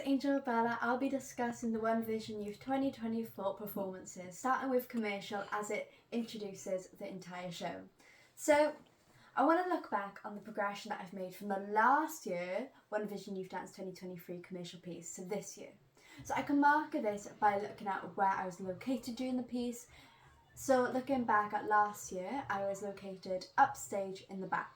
Angel Bella. I'll be discussing the One Vision Youth 2024 performances, starting with commercial as it introduces the entire show. So, I want to look back on the progression that I've made from the last year One Vision Youth Dance 2023 commercial piece to this year. So I can mark this by looking at where I was located during the piece. So looking back at last year, I was located upstage in the back.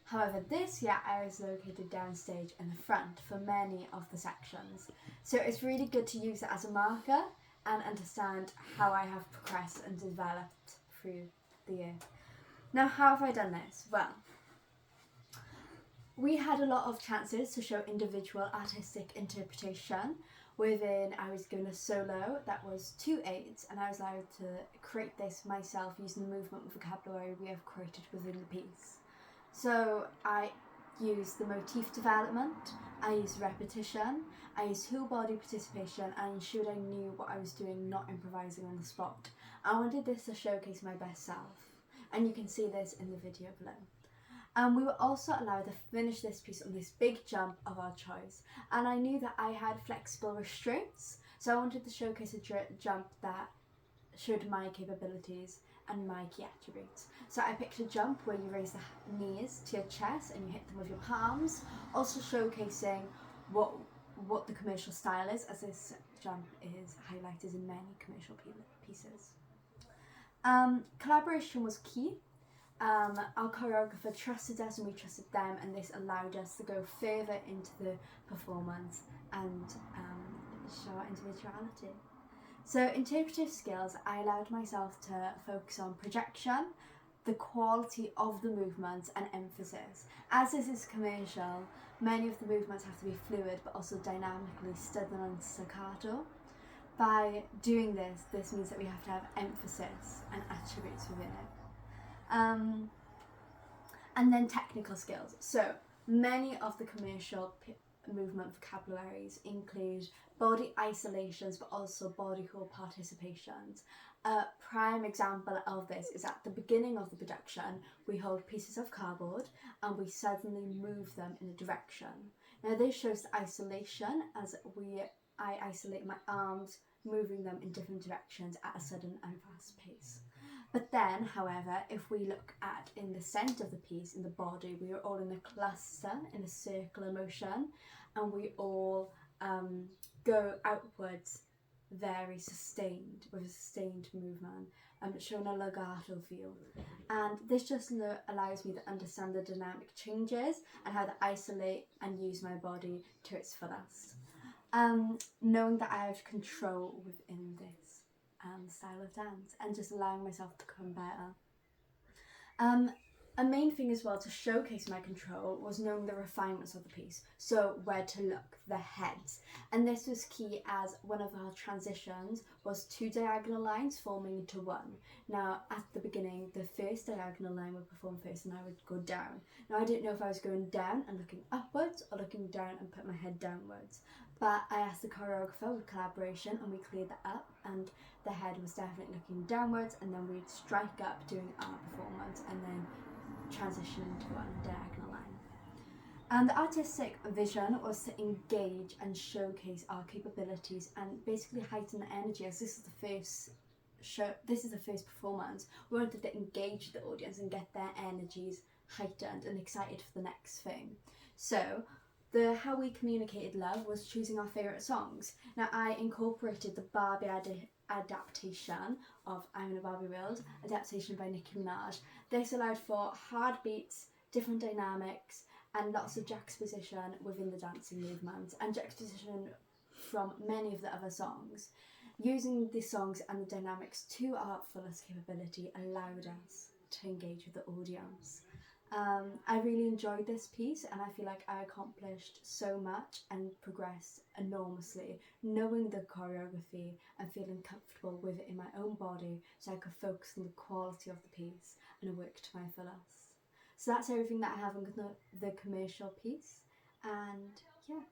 However, this year I was located downstage in the front for many of the sections. So it's really good to use it as a marker and understand how I have progressed and developed through the year. Now, how have I done this? Well, we had a lot of chances to show individual artistic interpretation. Within, I was given a solo that was 2 aids, and I was allowed to create this myself using the movement and vocabulary we have created within the piece. So I used the motif development, I used repetition, I used whole body participation, and I ensured I knew what I was doing, not improvising on the spot. I wanted this to showcase my best self, and you can see this in the video below. We were also allowed to finish this piece on this big jump of our choice, and I knew that I had flexible restraints, so I wanted to showcase a jump that showed my capabilities and my key attributes. So I picked a jump where you raise the knees to your chest and you hit them with your palms, also showcasing what the commercial style is, as this jump is highlighted in many commercial pieces. Collaboration was key. Our choreographer trusted us and we trusted them, and this allowed us to go further into the performance and show our individuality. So interpretive skills, I allowed myself to focus on projection, the quality of the movements and emphasis. As this is commercial, many of the movements have to be fluid but also dynamically studied on staccato. By doing this means that we have to have emphasis and attributes within it. And then technical skills. So many of the commercial movement vocabularies include body isolations but also body core participations. A prime example of this is at the beginning of the production, we hold pieces of cardboard and we suddenly move them in a direction. Now this shows the isolation as I isolate my arms, moving them in different directions at a sudden and fast pace. But then, however, if we look at in the centre of the piece, in the body, we are all in a cluster, in a circular motion, and we all go outwards very sustained, with a sustained movement, showing a legato feel. And this just allows me to understand the dynamic changes and how to isolate and use my body to its fullest. Knowing that I have control within this style of dance and just allowing myself to become better. A main thing as well to showcase my control was knowing the refinements of the piece, so where to look, the heads, and this was key as one of our transitions was 2 diagonal lines forming into one. Now at the beginning the first diagonal line would perform first and I would go down. Now I didn't know if I was going down and looking upwards or looking down and put my head downwards, but I asked the choreographer with collaboration and we cleared that up, and the head was definitely looking downwards, and then we'd strike up doing our performance and then transition into one diagonal line. And the artistic vision was to engage and showcase our capabilities and basically heighten the energy, as this is the first performance. We wanted to engage the audience and get their energies heightened and excited for the next thing. So how we communicated love was choosing our favourite songs. Now I incorporated the Barbie adaptation of I'm in a Barbie World, adaptation by Nicki Minaj. This allowed for hard beats, different dynamics, and lots of juxtaposition within the dancing movement, and juxtaposition from many of the other songs. Using the songs and the dynamics to our fullest capability allowed us to engage with the audience. I really enjoyed this piece, and I feel like I accomplished so much and progressed enormously, knowing the choreography and feeling comfortable with it in my own body, so I could focus on the quality of the piece and work to my fullest. So that's everything that I have on the commercial piece, and yeah.